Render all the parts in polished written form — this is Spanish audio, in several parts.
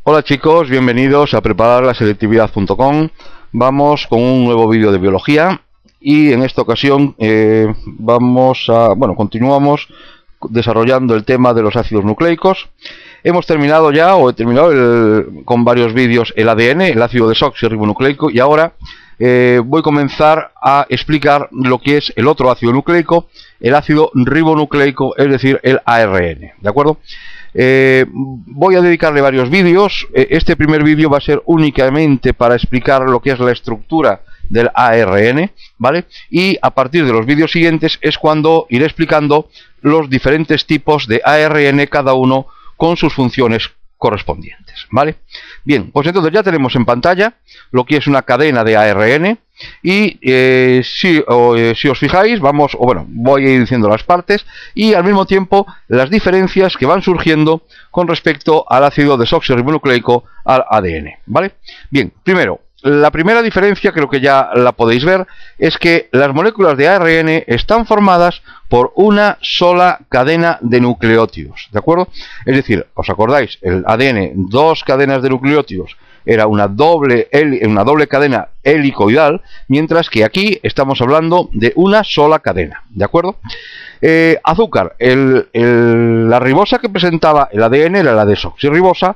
Hola chicos, bienvenidos a prepararlaselectividad.com. Vamos con un nuevo vídeo de biología y en esta ocasión continuamos desarrollando el tema de los ácidos nucleicos. Hemos terminado ya, o he terminado con varios vídeos, el ADN, el ácido desoxirribonucleico, y ahora voy a comenzar a explicar lo que es el otro ácido nucleico, el ácido ribonucleico, es decir, el ARN, ¿de acuerdo? Voy a dedicarle varios vídeos. Este primer vídeo va a ser únicamente para explicar lo que es la estructura del ARN, ¿vale? Y a partir de los vídeos siguientes es cuando iré explicando los diferentes tipos de ARN, cada uno con sus funciones correspondientes, ¿vale? Bien, pues entonces ya tenemos en pantalla lo que es una cadena de ARN y si os fijáis, voy a ir diciendo las partes y al mismo tiempo las diferencias que van surgiendo con respecto al ácido desoxirribonucleico, al ADN, ¿vale? Bien, primero, la primera diferencia, creo que ya la podéis ver, es que las moléculas de ARN están formadas por una sola cadena de nucleótidos, ¿de acuerdo? Es decir, ¿os acordáis? El ADN, dos cadenas de nucleótidos, era una doble cadena helicoidal, mientras que aquí estamos hablando de una sola cadena, ¿de acuerdo? Azúcar, la ribosa que presentaba el ADN era la desoxirribosa.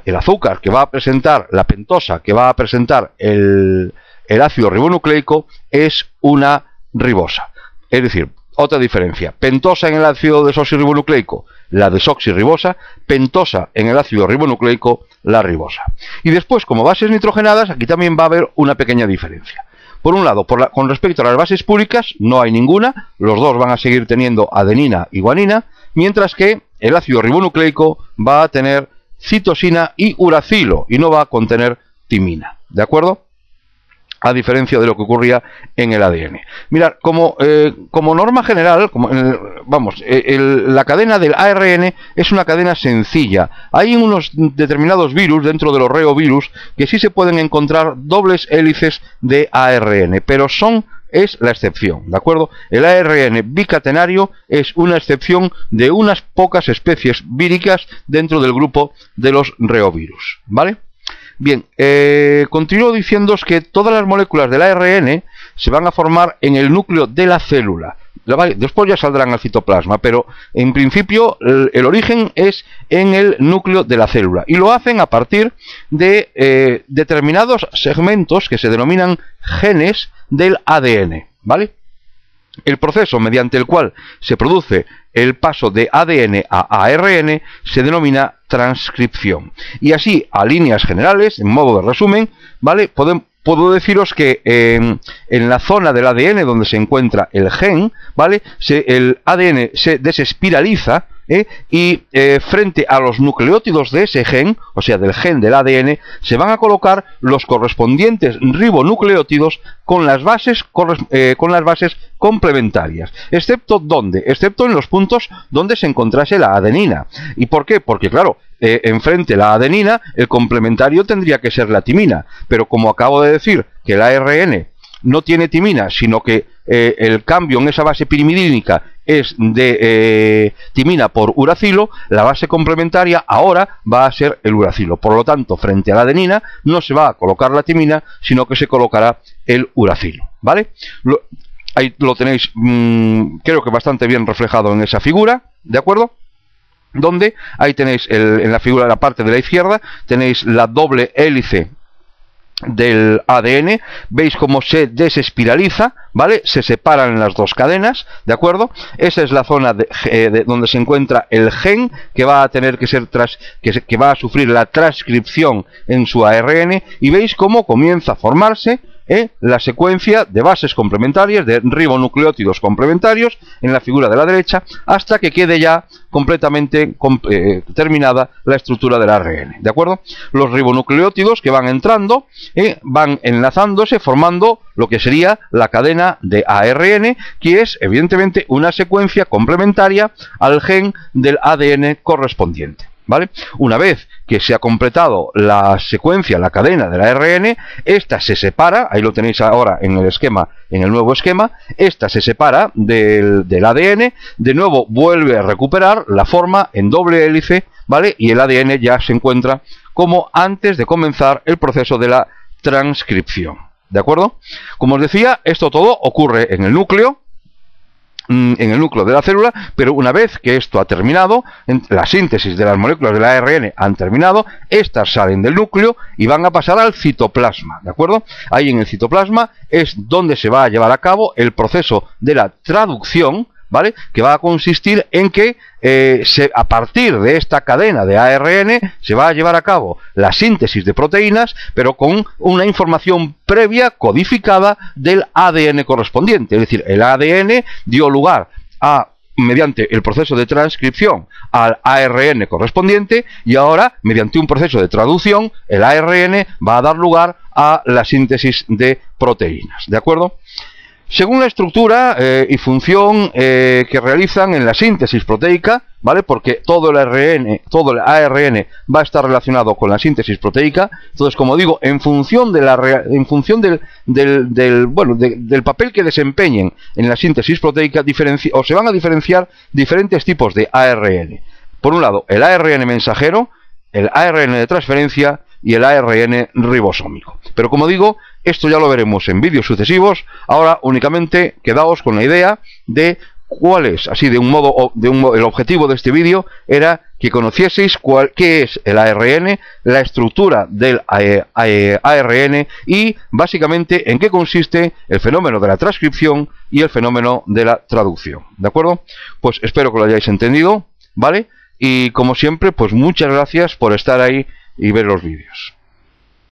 El azúcar que va a presentar, la pentosa que va a presentar el ácido ribonucleico, es una ribosa. Es decir, otra diferencia: pentosa en el ácido desoxirribonucleico, la desoxirribosa; pentosa en el ácido ribonucleico, la ribosa. Y después, como bases nitrogenadas, aquí también va a haber una pequeña diferencia. Por un lado, con respecto a las bases púricas, no hay ninguna, los dos van a seguir teniendo adenina y guanina, mientras que el ácido ribonucleico va a tener citosina y uracilo y no va a contener timina, ¿de acuerdo? A diferencia de lo que ocurría en el ADN. Mirad, como norma general, la cadena del ARN es una cadena sencilla. Hay unos determinados virus dentro de los reovirus que sí se pueden encontrar dobles hélices de ARN, pero es la excepción, ¿de acuerdo? El ARN bicatenario es una excepción de unas pocas especies víricas dentro del grupo de los reovirus, ¿vale? Bien, continúo diciéndoos que todas las moléculas del ARN se van a formar en el núcleo de la célula, ¿vale? Después ya saldrán al citoplasma, pero en principio el origen es en el núcleo de la célula, y lo hacen a partir de determinados segmentos que se denominan genes del ADN, ¿vale? El proceso mediante el cual se produce el paso de ADN a ARN se denomina transcripción. Y así, a líneas generales, en modo de resumen, ¿vale? Puedo deciros que en la zona del ADN donde se encuentra el gen, ¿vale? El ADN se desespiraliza, y frente a los nucleótidos de ese gen, o sea, del gen del ADN, se van a colocar los correspondientes ribonucleótidos con las bases complementarias. ¿Excepto dónde? Excepto en los puntos donde se encontrase la adenina. ¿Y por qué? Porque, claro, enfrente la adenina, el complementario tendría que ser la timina. Pero como acabo de decir que el ARN no tiene timina, sino que el cambio en esa base pirimidínica es de timina por uracilo, la base complementaria ahora va a ser el uracilo. Por lo tanto, frente a la adenina no se va a colocar la timina, sino que se colocará el uracilo, ¿vale? Ahí lo tenéis, creo que bastante bien reflejado en esa figura, ¿de acuerdo? Donde ahí tenéis en la figura de la parte de la izquierda, tenéis la doble hélice del ADN, veis cómo se desespiraliza, ¿vale? Se separan las dos cadenas, ¿de acuerdo? Esa es la zona donde se encuentra el gen que va a tener que ser que va a sufrir la transcripción en su ARN, y veis cómo comienza a formarse la secuencia de bases complementarias, de ribonucleótidos complementarios, en la figura de la derecha, hasta que quede ya completamente terminada la estructura del ARN, ¿de acuerdo? Los ribonucleótidos que van entrando van enlazándose, formando lo que sería la cadena de ARN, que es evidentemente una secuencia complementaria al gen del ADN correspondiente, ¿vale? Una vez que se ha completado la secuencia, la cadena del ARN, esta se separa, ahí lo tenéis ahora en el esquema, en el nuevo esquema, esta se separa del ADN, de nuevo vuelve a recuperar la forma en doble hélice, ¿vale? Y el ADN ya se encuentra como antes de comenzar el proceso de la transcripción, ¿de acuerdo? Como os decía, esto todo ocurre en el núcleo de la célula, pero una vez que esto ha terminado, la síntesis de las moléculas del ARN han terminado, estas salen del núcleo y van a pasar al citoplasma, ¿de acuerdo? Ahí en el citoplasma es donde se va a llevar a cabo el proceso de la traducción, ¿vale? Que va a consistir en que a partir de esta cadena de ARN se va a llevar a cabo la síntesis de proteínas, pero con una información previa codificada del ADN correspondiente. Es decir, el ADN dio lugar mediante el proceso de transcripción al ARN correspondiente, y ahora, mediante un proceso de traducción, el ARN va a dar lugar a la síntesis de proteínas, ¿de acuerdo? Según la estructura y función que realizan en la síntesis proteica, ¿vale? Porque todo el ARN va a estar relacionado con la síntesis proteica. Entonces, como digo, en función del papel que desempeñen en la síntesis proteica, se van a diferenciar diferentes tipos de ARN. Por un lado, el ARN mensajero, el ARN de transferencia y el ARN ribosómico. Pero como digo, esto ya lo veremos en vídeos sucesivos. Ahora únicamente quedaos con la idea de cuál es, así el objetivo de este vídeo era que conocieseis qué es el ARN, la estructura del ARN y básicamente en qué consiste el fenómeno de la transcripción y el fenómeno de la traducción, ¿de acuerdo? Pues espero que lo hayáis entendido, ¿vale? Y como siempre, pues muchas gracias por estar ahí y ver los vídeos.